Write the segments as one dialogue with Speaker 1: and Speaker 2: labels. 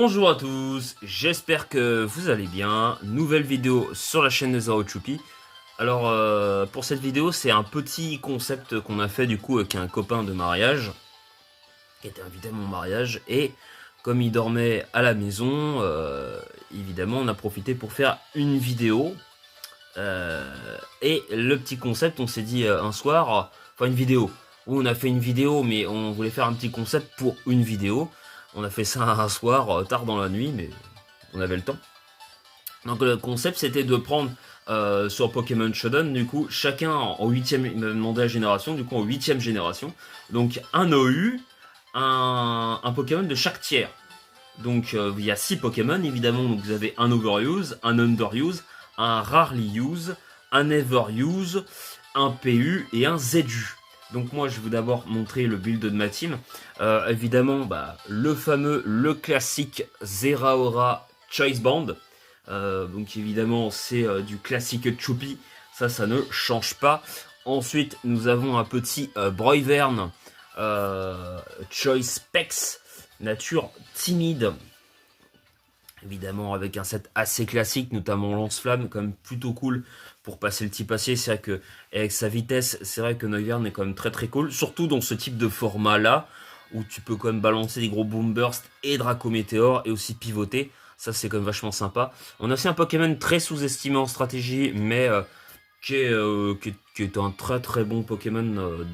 Speaker 1: Bonjour à tous, j'espère que vous allez bien. Nouvelle vidéo sur la chaîne de Zero Choupi. Alors pour cette vidéo, c'est un petit concept qu'on a fait du coup avec un copain de mariage qui était invité à mon mariage, et comme il dormait à la maison, évidemment on a profité pour faire une vidéo. Et le petit concept, on s'est dit un soir, enfin une vidéo, où on a fait une vidéo mais on voulait faire un petit concept pour une vidéo. On a fait ça un soir, tard dans la nuit, mais on avait le temps. Donc le concept c'était de prendre sur Pokémon Shodown, du coup, chacun en 8ème, il m'a demandé la génération, du coup en 8ème génération. Donc un OU, un Pokémon de chaque tiers. Donc il y a 6 Pokémon évidemment, donc vous avez un Overuse, un Underuse, un Rarely Use, un Everuse, un PU et un ZU. Donc moi je vais d'abord montrer le build de ma team. Évidemment le fameux, le classique Zeraora Choice Band. Donc évidemment c'est du classique Choupi, ça ne change pas. Ensuite nous avons un petit Broyvern Choice Specs, nature timide. Évidemment avec un set assez classique, notamment lance-flamme, quand même plutôt cool pour passer le type acier. C'est vrai que avec sa vitesse, c'est vrai que Noivern est quand même très très cool, surtout dans ce type de format là, où tu peux quand même balancer des gros boom burst et Draco Météore, et aussi pivoter. Ça c'est quand même vachement sympa. On a aussi un Pokémon très sous-estimé en stratégie, mais qui est un très très bon Pokémon,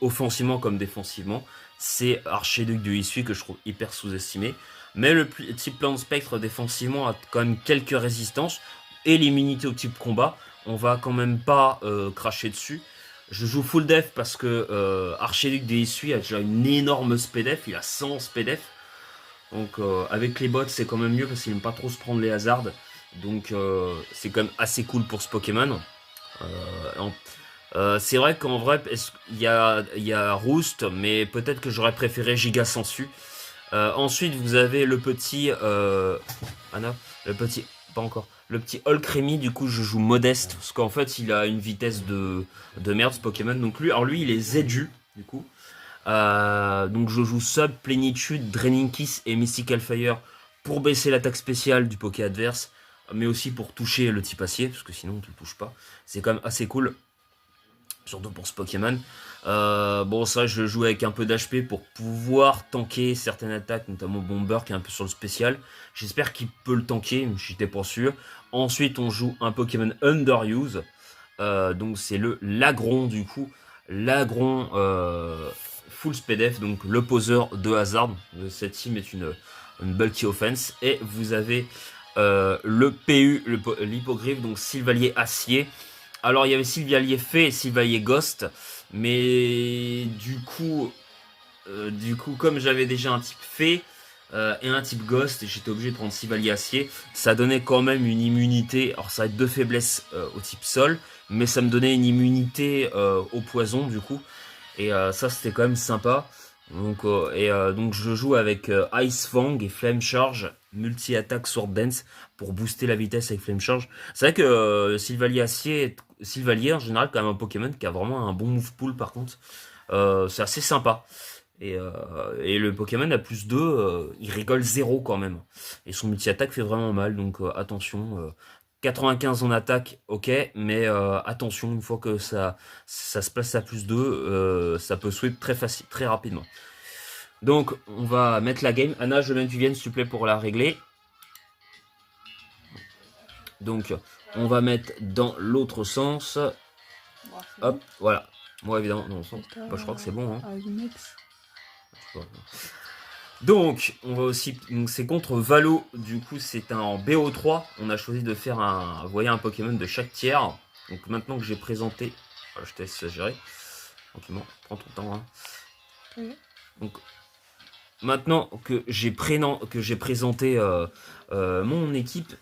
Speaker 1: offensivement comme défensivement. C'est Archiduc de Issui, que je trouve hyper sous-estimé. Mais le type Plan Spectre défensivement a quand même quelques résistances. Et l'immunité au type combat, on va quand même pas cracher dessus. Je joue full def parce que Archiduc de Issui a déjà une énorme SPDF, il a 100 SPDF. Donc avec les bots c'est quand même mieux parce qu'il n'aime pas trop se prendre les hazards. Donc c'est quand même assez cool pour ce Pokémon. C'est vrai qu'en vrai, il y a Roost, mais peut-être que j'aurais préféré Giga Sensu. Ensuite, vous avez le petit... Anna, le petit... Pas encore. Le petit Holcremy, du coup, je joue modeste, parce qu'en fait, il a une vitesse de merde, ce Pokémon. Donc lui, alors lui, il est ZU, du coup. Donc je joue Sub, Plénitude, Draining Kiss et Mystical Fire pour baisser l'attaque spéciale du Poké adverse, mais aussi pour toucher le type acier, parce que sinon on ne le touche pas. C'est quand même assez cool, surtout pour ce Pokémon. Bon, ça, je joue avec un peu d'HP pour pouvoir tanker certaines attaques, notamment Bomber qui est un peu sur le spécial. J'espère qu'il peut le tanker, mais j'étais pas sûr. Ensuite, on joue un Pokémon Underuse. Donc c'est le Lagron, du coup. Lagron full SPDF, donc le poseur de hasard. Cette team est une bulky offense. Et vous avez le PU, l'hippogriffe, donc Sylvalier Acier. Alors il y avait Sylvalier Fée et Sylvalier Ghost, mais du coup comme j'avais déjà un type Fée et un type Ghost, et j'étais obligé de prendre Sylvalier Acier, ça donnait quand même une immunité. Alors ça a deux faiblesses au type Sol, mais ça me donnait une immunité au poison du coup, et ça c'était quand même sympa. Donc je joue avec Ice Fang et Flame Charge, multi-attaque Sword Dance pour booster la vitesse avec Flame Charge. C'est vrai que Sylvalier en général quand même un Pokémon qui a vraiment un bon move pool par contre. C'est assez sympa. Et le Pokémon a plus 2, il rigole 0 quand même. Et son multi-attaque fait vraiment mal, donc attention. 95 en attaque, ok, mais attention, une fois que ça se place à plus 2, ça peut sweep très facile, très rapidement. Donc on va mettre la game. Anna, je veux bien que tu viennes s'il te plaît pour la régler. Donc on va mettre dans l'autre sens. Hop, voilà. Moi évidemment, non, je crois que c'est bon. Hein. Donc, on va aussi. Donc, c'est contre Valo. Du coup, c'est en BO3. On a choisi de faire un Pokémon de chaque tiers. Donc, maintenant que j'ai présenté. Je te laisse gérer. Tranquillement, prends ton temps. Hein. Oui. Donc, maintenant que j'ai présenté mon équipe,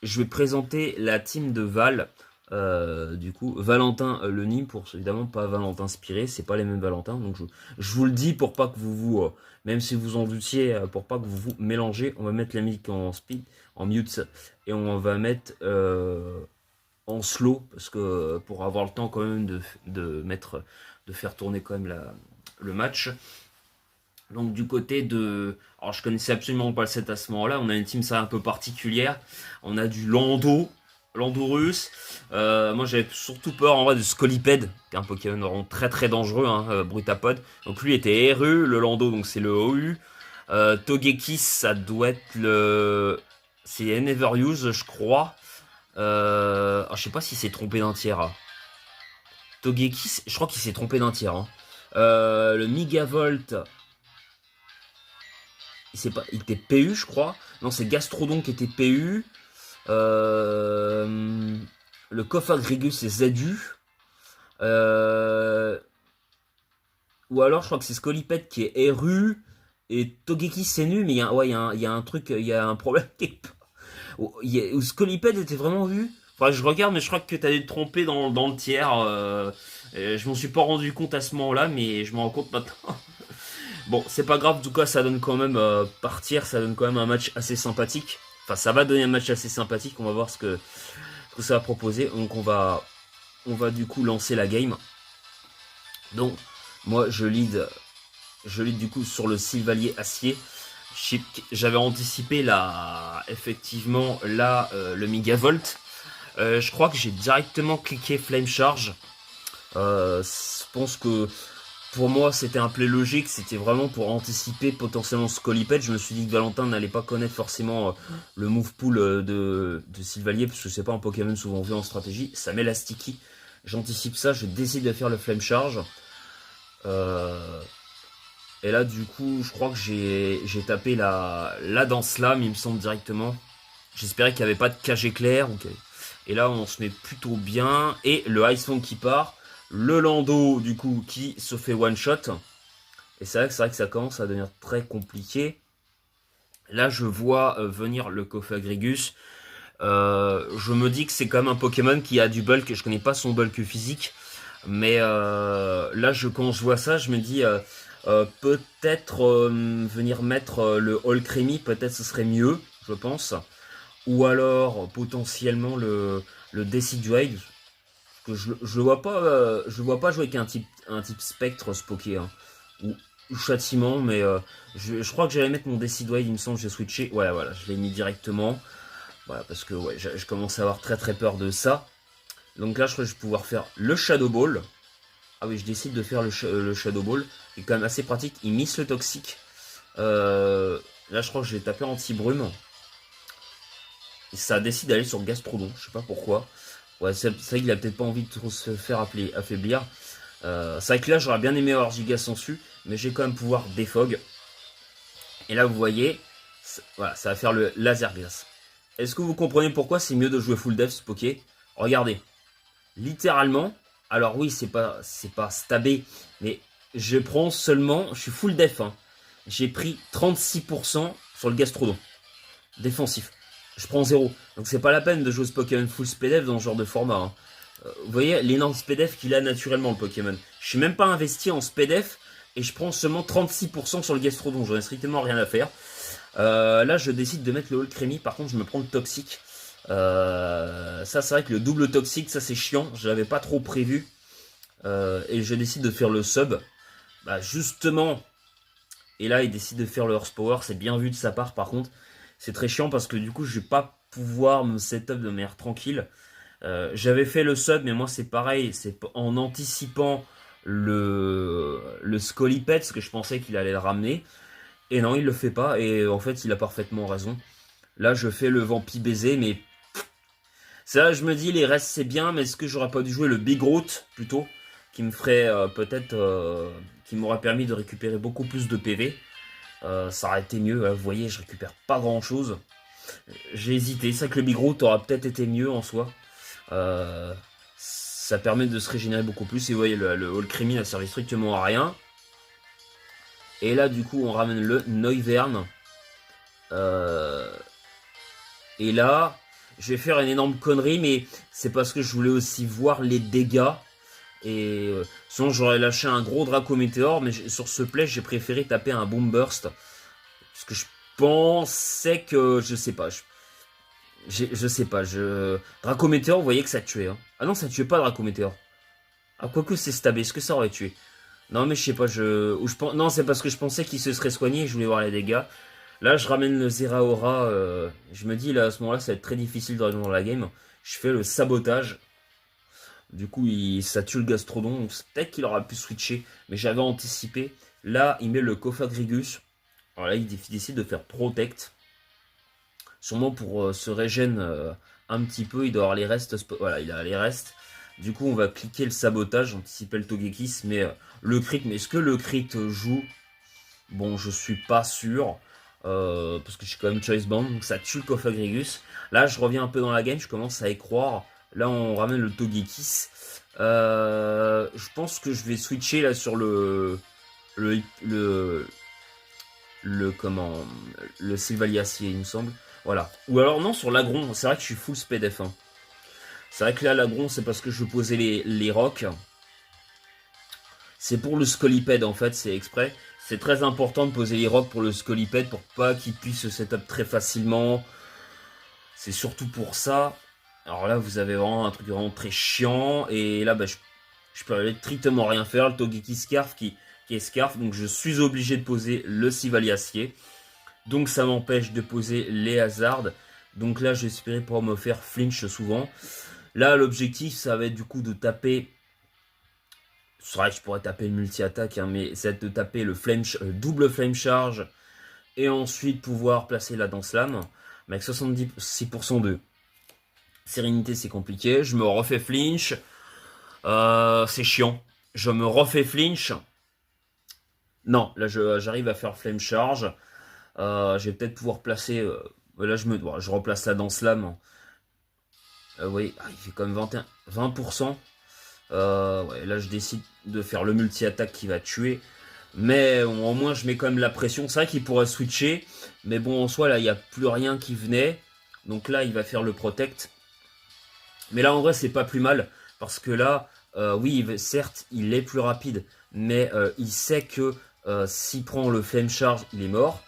Speaker 1: je vais présenter la team de Val. Du coup, Valentin le Nîmes, pour évidemment pas Valentin Spiré, c'est pas les mêmes Valentins, donc je vous le dis pour pas que vous même si vous en doutiez, pour pas que vous vous mélangez, on va mettre la musique en speed, en mute, et on va mettre en slow, parce que pour avoir le temps quand même de faire tourner quand même le match. Donc du côté de... Alors je connaissais absolument pas le set à ce moment-là. On a une team ça un peu particulière. On a du Lando russe. Moi j'avais surtout peur en vrai de Scolipede, qui est un Pokémon vraiment très très dangereux, hein, Brutapod. Donc lui était RU, le Lando donc c'est le OU. Togekiss ça doit être le... C'est Never Use je crois. Je sais pas si c'est trompé d'un tiers. Hein. Togekiss, je crois qu'il s'est trompé d'un tiers. Hein. Le Megavolt, il était PU, je crois. Non, c'est Gastrodon qui était PU. Le Cofagrigus, c'est ZU. Euh, ou alors, je crois que c'est Scolipede qui est RU. Et Togeki, c'est nul, mais il y a un truc, il y a un problème. Où Scolipede était vraiment vu. Enfin, je regarde, mais je crois que tu as dû te tromper dans le tiers. Je m'en suis pas rendu compte à ce moment-là, mais je m'en rends compte maintenant. Bon, c'est pas grave, en tout cas, ça donne quand même partir, ça donne quand même un match assez sympathique. Enfin, ça va donner un match assez sympathique, on va voir ce que ça va proposer. Donc, on va du coup lancer la game. Donc, moi, je lead du coup sur le Sylvalier Acier. J'avais anticipé effectivement le Megavolt. Je crois que j'ai directement cliqué Flame Charge. Je pense que pour moi c'était un play logique, c'était vraiment pour anticiper potentiellement Scolipede. Je me suis dit que Valentin n'allait pas connaître forcément le move pool de Sylvalier, parce que c'est pas un Pokémon souvent vu en stratégie. Ça met la sticky. J'anticipe ça, je décide de faire le Flame Charge. Et là du coup je crois que j'ai tapé la danse lame, il me semble directement. J'espérais qu'il n'y avait pas de cage éclair. Et là on se met plutôt bien. Et le Ice Fang qui part. Le Lando du coup qui se fait one shot. Et c'est vrai que ça commence à devenir très compliqué. Là je vois venir le Cofagrigus. Je me dis que c'est quand même un Pokémon qui a du bulk. Je connais pas son bulk physique. Mais là quand je vois ça je me dis peut-être venir mettre le All Creamy. Peut-être ce serait mieux je pense. Ou alors potentiellement le Decidueye. Que je le vois pas, je le vois pas jouer avec un type spectre Spoké, hein, ou châtiment, mais je crois que j'allais mettre mon Decidueye, il me semble, j'ai switché. Ouais, voilà, je l'ai mis directement. Voilà, parce que ouais, je commence à avoir très très peur de ça. Donc là, je crois que je vais pouvoir faire le Shadow Ball. Ah oui, je décide de faire le Shadow Ball, qui est quand même assez pratique. Il miss le toxique. Là, je crois que je vais taper anti-brume. Et ça décide d'aller sur Gastrodon, je sais pas pourquoi. Ouais, c'est vrai qu'il a peut-être pas envie de trop se faire affaiblir. C'est vrai que là, j'aurais bien aimé avoir Giga Sensu, mais j'ai quand même pouvoir défog. Et là, vous voyez, voilà, ça va faire le laser glace. Est-ce que vous comprenez pourquoi c'est mieux de jouer full def ce Poké? Regardez, littéralement, alors oui, c'est pas stabé, mais je prends seulement, je suis full def, hein. J'ai pris 36% sur le Gastrodon, défensif. Je prends 0. Donc c'est pas la peine de jouer ce Pokémon full SPDF dans ce genre de format. Hein. Vous voyez l'énorme SPDF qu'il a naturellement le Pokémon. Je suis même pas investi en SPDF et je prends seulement 36% sur le Gastrodon. J'en ai strictement rien à faire. Là je décide de mettre le All Creamy. Par contre je me prends le toxique. Ça c'est vrai que le double toxique ça c'est chiant. Je l'avais pas trop prévu. Et je décide de faire le sub. Bah justement. Et là il décide de faire le Horsepower. C'est bien vu de sa part par contre. C'est très chiant parce que du coup je vais pas pouvoir me setup de manière tranquille. J'avais fait le sub mais moi c'est pareil, c'est en anticipant le Scolipede parce que je pensais qu'il allait le ramener. Et non il le fait pas et en fait il a parfaitement raison. Là je fais le Vampi baiser mais c'est là je me dis les restes c'est bien mais est-ce que j'aurais pas dû jouer le Big Root plutôt qui me ferait peut-être qui m'aurait permis de récupérer beaucoup plus de PV. Ça aurait été mieux, vous voyez, je récupère pas grand chose. J'ai hésité, c'est vrai que le Big Root aurait peut-être été mieux en soi. Ça permet de se régénérer beaucoup plus. Et vous voyez, le All Creamy n'a servi strictement à rien. Et là, du coup, on ramène le Noivern. Et là, je vais faire une énorme connerie, mais c'est parce que je voulais aussi voir les dégâts. Et sinon j'aurais lâché un gros Draco Météore, mais sur ce play j'ai préféré taper un Boom Burst. Parce que je pensais que, je sais pas, Draco Météore, vous voyez que ça tuait. Hein. Ah non, ça tuait pas Draco Météore. Ah, quoique c'est stabé, est-ce que ça aurait tué? Non, mais je sais pas, non, c'est parce que je pensais qu'il se serait soigné et je voulais voir les dégâts. Là, je ramène le Zeraora. Je me dis, là, à ce moment-là, ça va être très difficile de rejoindre la game. Je fais le sabotage. Du coup, ça tue le Gastrodon. Donc, peut-être qu'il aura pu switcher. Mais j'avais anticipé. Là, il met le Cofagrigus. Alors là, il décide de faire Protect. Sûrement pour se régène un petit peu. Il doit avoir les restes. Voilà, il a les restes. Du coup, on va cliquer le sabotage, anticiper le Togekiss, mais le crit. Mais est-ce que le crit joue? Bon, je suis pas sûr. Parce que je suis quand même Choice Band, donc ça tue le Cofagrigus. Là, je reviens un peu dans la game, je commence à y croire. Là, on ramène le Togekiss. Je pense que je vais switcher là sur le, le, comment, le Sylvaliacier, il me semble. Voilà. Ou alors non, sur l'Agron. C'est vrai que je suis full speed F1. C'est vrai que là, l'Agron, c'est parce que je posais les rocs. C'est pour le Scolipede, en fait, c'est exprès. C'est très important de poser les rocs pour le Scolipede pour pas qu'il puisse se setup très facilement. C'est surtout pour ça. Alors là, vous avez vraiment un truc vraiment très chiant. Et là, bah, je peux strictement rien faire. Le Togekiss Scarf qui est Scarf. Donc je suis obligé de poser le Sylvaliacier. Donc ça m'empêche de poser les Hazards. Donc là, j'espérais pouvoir me faire flinch souvent. Là, l'objectif, ça va être du coup de taper. C'est vrai que je pourrais taper le multi-attaque, hein, mais c'est de taper le double flame charge et ensuite pouvoir placer la danse lame. Mais avec 66% de sérénité, c'est compliqué. Je me refais flinch. C'est chiant. Je me refais flinch. Non, là j'arrive à faire flame charge. Je vais peut-être pouvoir placer. Là je replace la danse lame. Oui, il fait quand même 20%. Ouais, là je décide de faire le multi-attaque qui va tuer. Mais bon, au moins je mets quand même la pression. C'est vrai qu'il pourrait switcher. Mais bon, en soi, là, il n'y a plus rien qui venait. Donc là, il va faire le protect. Mais là, en vrai, c'est pas plus mal. Parce que là, oui, certes, il est plus rapide. Mais il sait que s'il prend le flame charge, il est mort.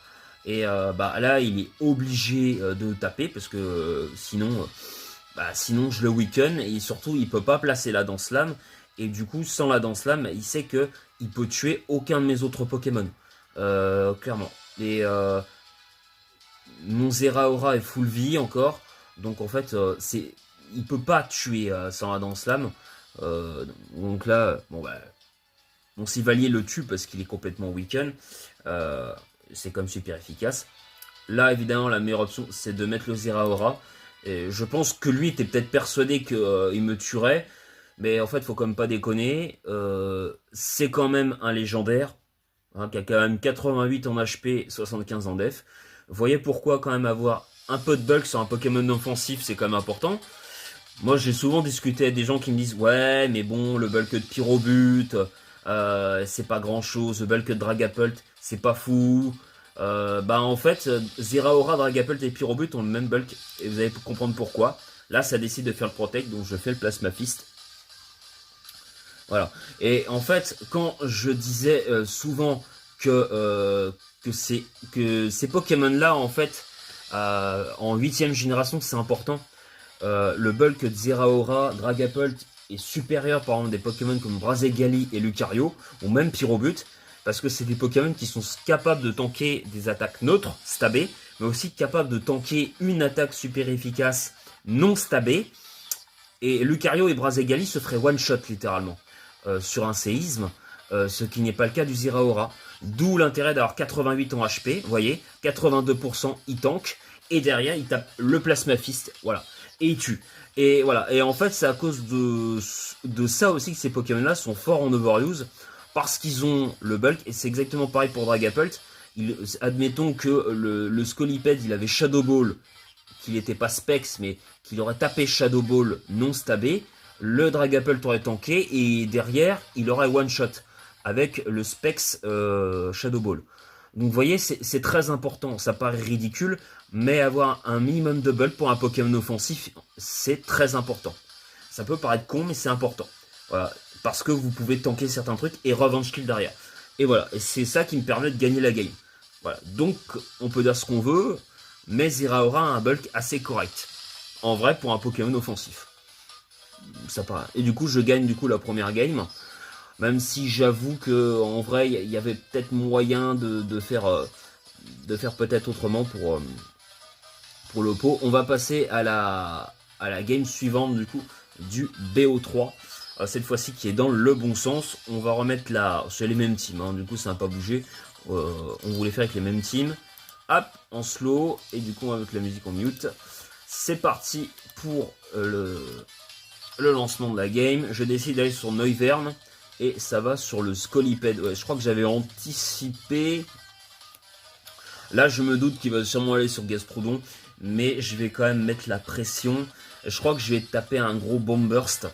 Speaker 1: Et bah, là, il est obligé de taper. Parce que sinon, je le weaken. Et surtout, il peut pas placer la danse lame. Et du coup, sans la danse lame, il sait que il peut tuer aucun de mes autres Pokémon. Clairement. Et mon Zeraora est full vie encore. Donc en fait, il peut pas tuer sans la danse lame. Donc là, bon bah, mon Sivalier le tue parce qu'il est complètement weaken. C'est comme super efficace. Là, évidemment, la meilleure option, c'est de mettre le Zeraora. Et je pense que lui était peut-être persuadé qu'il me tuerait. Mais en fait, faut quand même pas déconner. C'est quand même un légendaire. Hein, qui a quand même 88 en HP, 75 en def. Vous voyez pourquoi quand même avoir un peu de bulk sur un Pokémon offensif, c'est quand même important. Moi, j'ai souvent discuté avec des gens qui me disent « Ouais, mais bon, le bulk de Pyrobut, c'est pas grand-chose. Le bulk de Dragapult, c'est pas fou. » Bah en fait, Zeraora, Dragapult et Pyrobut ont le même bulk. Et vous allez comprendre pourquoi. Là, ça décide de faire le Protect, donc je fais le Plasma Fist. Voilà. Et en fait, quand je disais souvent que ces Pokémon-là, en fait, en 8ème génération, c'est important. Le bulk de Zeraora, Dragapult est supérieur par exemple des Pokémon comme Brazegali et Lucario, ou même Pyrobut, parce que c'est des Pokémon qui sont capables de tanker des attaques neutres, stabées, mais aussi capables de tanker une attaque super efficace non stabée. Et Lucario et Brazegali se feraient one-shot littéralement sur un séisme, ce qui n'est pas le cas du Zeraora. D'où l'intérêt d'avoir 88 en HP, vous voyez, 82% il tank, et derrière il tape le Plasma Fist, voilà, et il tue. Et voilà, et en fait c'est à cause de ça aussi que ces Pokémon là sont forts en overuse, parce qu'ils ont le bulk, et c'est exactement pareil pour Dragapult. Admettons que le Scolipede il avait Shadow Ball, qu'il n'était pas Specs, mais qu'il aurait tapé Shadow Ball non stabé, le Dragapult aurait tanké, et derrière il aurait one shot avec le Specs Shadow Ball. Donc vous voyez, c'est très important. Ça paraît ridicule, mais avoir un minimum de bulk pour un Pokémon offensif, c'est très important. Ça peut paraître con, mais c'est important. Voilà, parce que vous pouvez tanker certains trucs et revenge kill derrière. Et voilà, et c'est ça qui me permet de gagner la game. Voilà, donc on peut dire ce qu'on veut, mais Zeraora a un bulk assez correct. En vrai, pour un Pokémon offensif. Ça paraît. Et du coup, je gagne la première game. Même si j'avoue que en vrai, il y avait peut-être moyen de faire peut-être autrement pour l'Oppo. On va passer à la game suivante du coup du BO3. Cette fois-ci qui est dans le bon sens. On va remettre là, c'est les mêmes teams, hein, du coup ça n'a pas bougé. On voulait faire avec les mêmes teams. Hop, en slow, et du coup on va mettre la musique en mute. C'est parti pour le lancement de la game. Je décide d'aller sur Noivern, et ça va sur le Scoliped. Ouais, je crois que j'avais anticipé. Là je me doute qu'il va sûrement aller sur Gastrodon, mais je vais quand même mettre la pression. Je crois que je vais taper un gros bomb burst.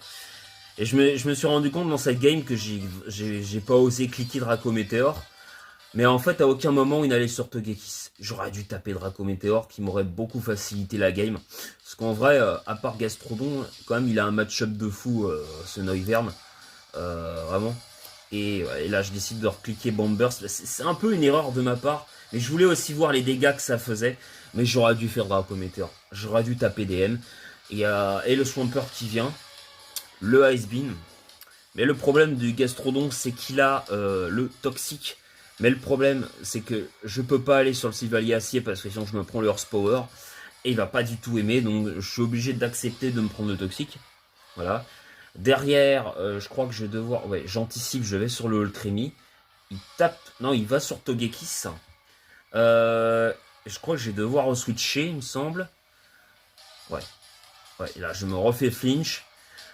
Speaker 1: Et je me suis rendu compte dans cette game que j'ai pas osé cliquer Draco Meteor. Mais en fait, à aucun moment, il n'allait sur Togekiss. J'aurais dû taper Draco Meteor qui m'aurait beaucoup facilité la game. Parce qu'en vrai, à part Gastrodon, quand même, il a un match-up de fou, ce Noivern. Vraiment. Et là, je décide de recliquer Bomb Burst. C'est un peu une erreur de ma part. Mais je voulais aussi voir les dégâts que ça faisait. Mais j'aurais dû faire Draco Meteor. J'aurais dû taper DM. Et le Swampert qui vient. Le Ice Beam. Mais le problème du Gastrodon, c'est qu'il a le toxique. Mais le problème, c'est que je peux pas aller sur le Sylvalier Acier parce que sinon je me prends le Horsepower. Et il va pas du tout aimer, donc je suis obligé d'accepter de me prendre le toxique. Voilà. Derrière, je crois que je vais devoir... Ouais, j'anticipe, je vais sur le Ultremi. Il tape... Non, il va sur Togekiss. Je crois que je vais devoir re-switcher, il me semble. Ouais. Ouais, là, je me refais flinch.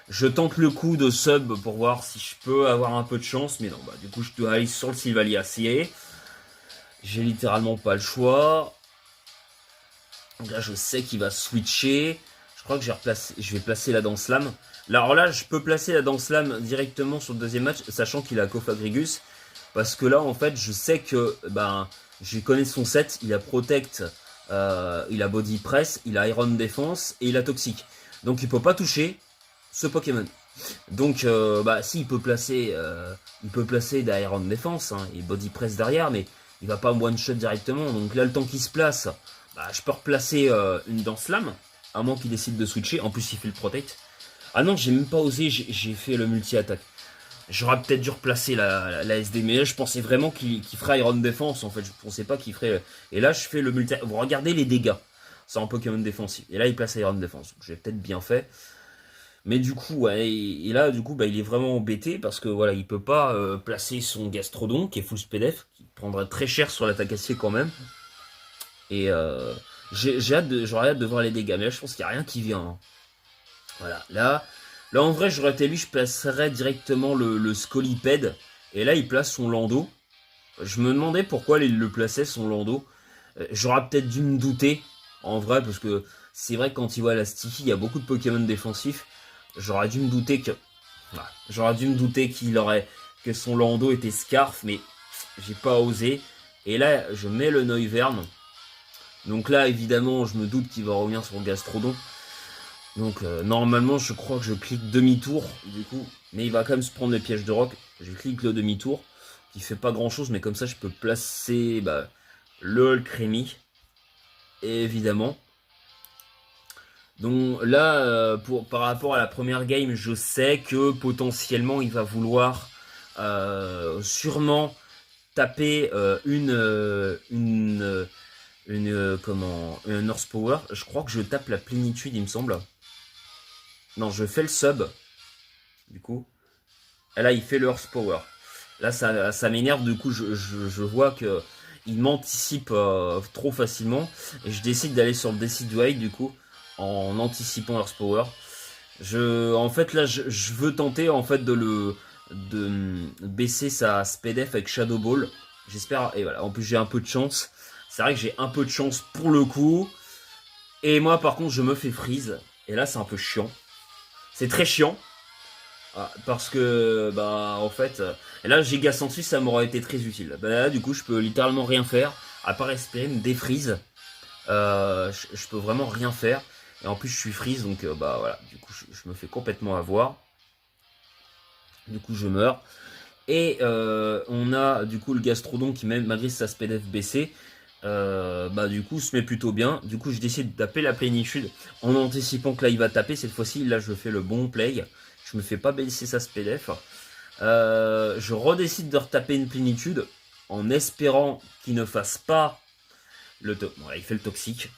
Speaker 1: Je tente le coup de sub pour voir si je peux avoir un peu de chance. Mais non, bah du coup, je dois aller sur le Sylvalier Acier. J'ai littéralement pas le choix. Donc là, je sais qu'il va switcher. Je crois que je vais placer la Danse Lame. Alors là, je peux placer la Danse Lame directement sur le deuxième match, sachant qu'il a Cofagrigus. Parce que là, en fait, je sais que je connais son set. Il a Protect, il a Body Press, il a Iron Défense et il a Toxique. Donc il peut pas toucher ce Pokémon. Donc si il peut placer d'Iron Défense et Body Press derrière, mais il va pas one shot directement. Donc là, le temps qu'il se place, je peux replacer une Danse Lame, à moins qu'il décide de switcher. En plus, il fait le Protect. Ah non, j'ai même pas osé, j'ai fait le multi-attaque. J'aurais peut-être dû replacer la SD, mais là, je pensais vraiment qu'il ferait Iron Défense, en fait. Je pensais pas qu'il ferait... Et là, je fais le multi... Vous regardez les dégâts. C'est un Pokémon défensif. Et là, il place Iron Défense. Donc, j'ai peut-être bien fait. Mais du coup, ouais, et là, du coup, il est vraiment embêté parce que, voilà, il peut pas placer son Gastrodon, qui est full SPDF, qui prendrait très cher sur l'attaque acier quand même. Et j'aurais hâte de voir les dégâts. Mais là, je pense qu'il n'y a rien qui vient. Hein. Voilà, là, en vrai, j'aurais été lui, je placerais directement le Scoliped. Et là, il place son Lando. Je me demandais pourquoi il le plaçait, son Lando. J'aurais peut-être dû me douter, en vrai, parce que c'est vrai que quand il voit la Sticky, il y a beaucoup de Pokémon défensifs. J'aurais dû me douter que... Voilà, j'aurais dû me douter que son Lando était Scarf, mais j'ai pas osé. Et là, je mets le Noivern. Donc là, évidemment, je me doute qu'il va revenir sur le Gastrodon. Donc normalement je crois que je clique demi-tour du coup, mais il va quand même se prendre le piège de roc. Je clique le demi-tour, qui fait pas grand chose, mais comme ça je peux placer le Hulkremi, évidemment. Donc là, par rapport à la première game, je sais que potentiellement il va vouloir sûrement taper une Horsepower. Je crois que je tape la plénitude, il me semble. Non, je fais le sub. Du coup. Et là, il fait le Horsepower. Là, ça m'énerve. Du coup, je vois que il m'anticipe trop facilement. Et je décide d'aller sur le Decidueye, du coup, en anticipant Horsepower. En fait, là, je veux tenter en fait de baisser sa SPDF avec Shadow Ball. J'espère. Et voilà. En plus, j'ai un peu de chance. C'est vrai que j'ai un peu de chance pour le coup. Et moi, par contre, je me fais freeze. Et là, c'est un peu chiant. C'est très chiant. Parce que, en fait... et là, Giga Sentry, ça m'aurait été très utile. Là, du coup, je peux littéralement rien faire. À part espérer me défreeze. Je peux vraiment rien faire. Et en plus, je suis freeze. Donc, voilà. Du coup, je me fais complètement avoir. Du coup, je meurs. Et on a, du coup, le Gastrodon qui, même malgré sa SPDF baissée... du coup se met plutôt bien. Du coup je décide de taper la plénitude en anticipant que là il va taper. Cette fois-ci là je fais le bon play. Je me fais pas baisser sa SPDF. Je redécide de retaper une plénitude en espérant qu'il ne fasse pas le voilà, il fait le toxique.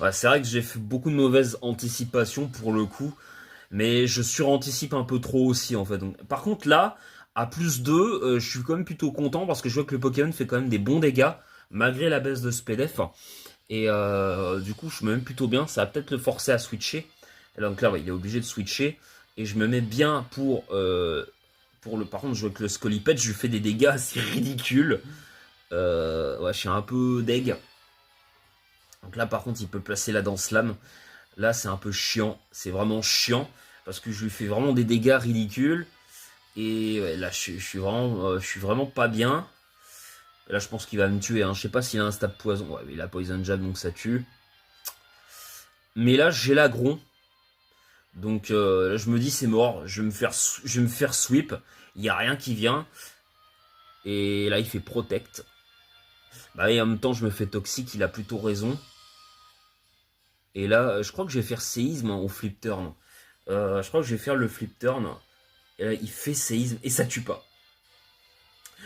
Speaker 1: Ouais, c'est vrai que j'ai fait beaucoup de mauvaises anticipations pour le coup, mais je suranticipe un peu trop aussi en fait. Donc, par contre là, à plus 2, je suis quand même plutôt content parce que je vois que le Pokémon fait quand même des bons dégâts malgré la baisse de SPDF. Et du coup, je me mets plutôt bien. Ça va peut-être le forcer à switcher. Et donc là, ouais, il est obligé de switcher. Et je me mets bien pour le. Par contre, je vois que le Scolipede, je lui fais des dégâts assez ridicules. Ouais, je suis un peu deg. Donc là, par contre, il peut placer la danse lame. Là, c'est un peu chiant. C'est vraiment chiant. Parce que je lui fais vraiment des dégâts ridicules. Et ouais, là, je suis vraiment pas bien. Là, je pense qu'il va me tuer. Hein. Je sais pas s'il a un stab poison. Ouais, mais il a poison jab, donc ça tue. Mais là, j'ai l'agron. Donc là, je me dis, c'est mort. Je vais me faire sweep. Il n'y a rien qui vient. Et là, il fait protect. Bah, et en même temps, je me fais toxique. Il a plutôt raison. Et là, je crois que je vais faire séisme au flip turn. Je crois que je vais faire le flip turn. Et là, il fait séisme. Et ça tue pas.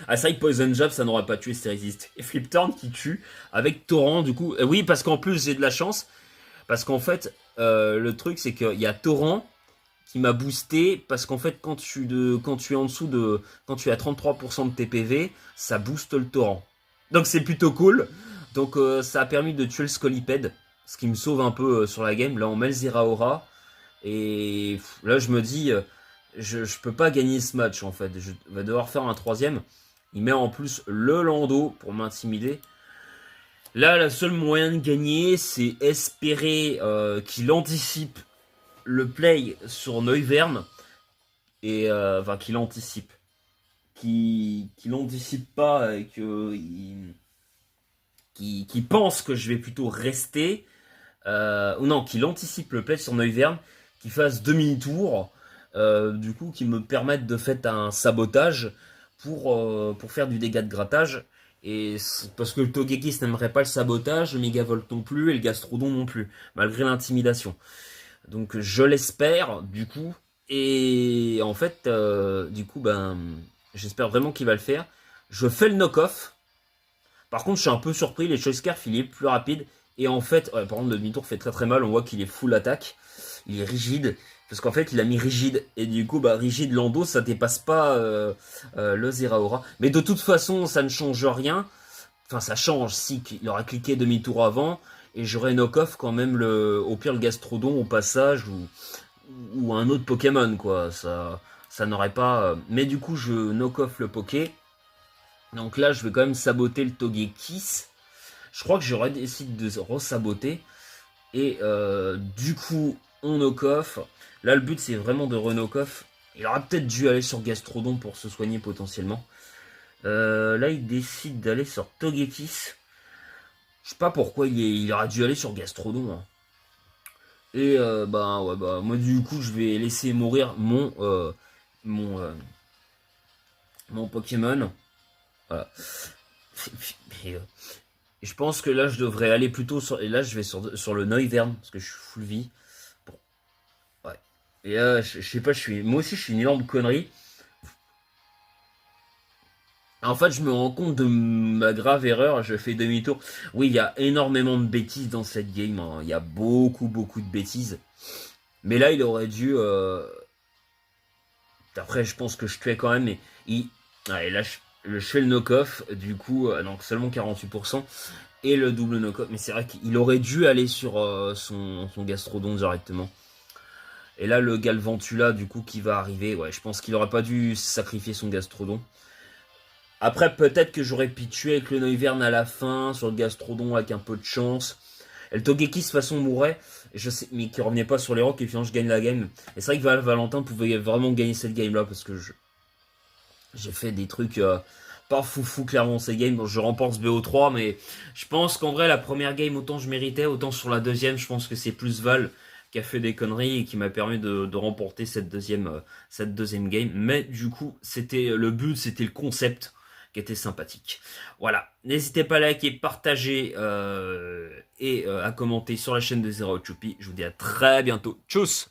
Speaker 1: Ah, c'est vrai que Poison Jab, ça n'aurait pas tué Sterizist. Et Flip Turn qui tue avec Torrent, du coup. Oui, parce qu'en plus, j'ai de la chance. Parce qu'en fait, le truc, c'est qu'il y a Torrent qui m'a boosté. Parce qu'en fait, quand tu es en dessous de. Quand tu es à 33% de TPV, ça booste le Torrent. Donc, c'est plutôt cool. Donc, ça a permis de tuer le Scolipede. Ce qui me sauve un peu sur la game. Là, on met le Zeraora. Et là, je me dis. Je peux pas gagner ce match, en fait. Je vais devoir faire un troisième. Il met en plus le Lando pour m'intimider. Là, le seul moyen de gagner, c'est espérer qu'il anticipe le play sur Neuverne. Et enfin, qu'il anticipe. Qu'il n'anticipe pas et qu'il pense que je vais plutôt rester. Ou non, qu'il anticipe le play sur Neuverne. Qu'il fasse demi-tour. Du coup, qui me permettent de faire un sabotage pour faire du dégât de grattage. Et parce que le Togekiss n'aimerait pas le sabotage, le Megavolt non plus, et le Gastrodon non plus, malgré l'intimidation. Donc je l'espère, du coup. Et en fait, du coup, ben, j'espère vraiment qu'il va le faire. Je fais le knock-off. Par contre, je suis un peu surpris, les Choice Scarf, il est plus rapide. Et en fait, ouais, par contre, le demi-tour fait très très mal, on voit qu'il est full attaque. Il est rigide. Parce qu'en fait, il a mis rigide. Et du coup, bah, rigide Lando, ça dépasse pas le Zeraora. Mais de toute façon, ça ne change rien. Enfin, ça change si il aura cliqué demi-tour avant. Et j'aurais knock-off quand même, au pire, le Gastrodon au passage. Ou un autre Pokémon, quoi. Ça n'aurait pas... Mais du coup, je knock-off le Poké. Donc là, je vais quand même saboter le Togekiss. Je crois que j'aurais décidé de re-saboter. Et du coup, on knock-off. Là, le but, c'est vraiment de re-knock-off. Il aurait peut-être dû aller sur Gastrodon pour se soigner potentiellement. Là, il décide d'aller sur Togekiss. Je sais pas pourquoi il aurait dû aller sur Gastrodon. Hein. Et bah, ouais, bah, moi, du coup, je vais laisser mourir mon, mon Pokémon. Voilà. Et, je pense que là, je devrais aller plutôt sur... Et là, je vais sur le Noivern, parce que je suis full vie. Bon, ouais. Et là, je sais pas, moi aussi, je suis une énorme connerie. En fait, je me rends compte de ma grave erreur, je fais demi-tour. Oui, il y a énormément de bêtises dans cette game. Hein. Il y a beaucoup, beaucoup de bêtises. Mais là, il aurait dû... Après, je pense que je tuais quand même, mais... Allez, là, je fais le knock-off. Du coup, donc seulement 48%. Et le double knock-off. Mais c'est vrai qu'il aurait dû aller sur son Gastrodon directement. Et là, le Galvantula, du coup, qui va arriver. Ouais, je pense qu'il aurait pas dû sacrifier son Gastrodon. Après, peut-être que j'aurais pu tuer avec le Noivern à la fin, sur le Gastrodon avec un peu de chance. Et le Togekiss, de toute façon, mourait. Je sais, mais qui revenait pas sur les rocks et finalement, je gagne la game. Et c'est vrai que Valentin pouvait vraiment gagner cette game-là parce que j'ai fait des trucs pas foufou clairement ces games. Bon, je remporte ce BO3, mais je pense qu'en vrai, la première game, autant je méritais, autant sur la deuxième, je pense que c'est plus Val qui a fait des conneries et qui m'a permis de remporter cette deuxième game. Mais du coup, c'était le but, c'était le concept qui était sympathique. Voilà, n'hésitez pas à liker, partager et à commenter sur la chaîne de Zero Choupi. Je vous dis à très bientôt. Tchuss!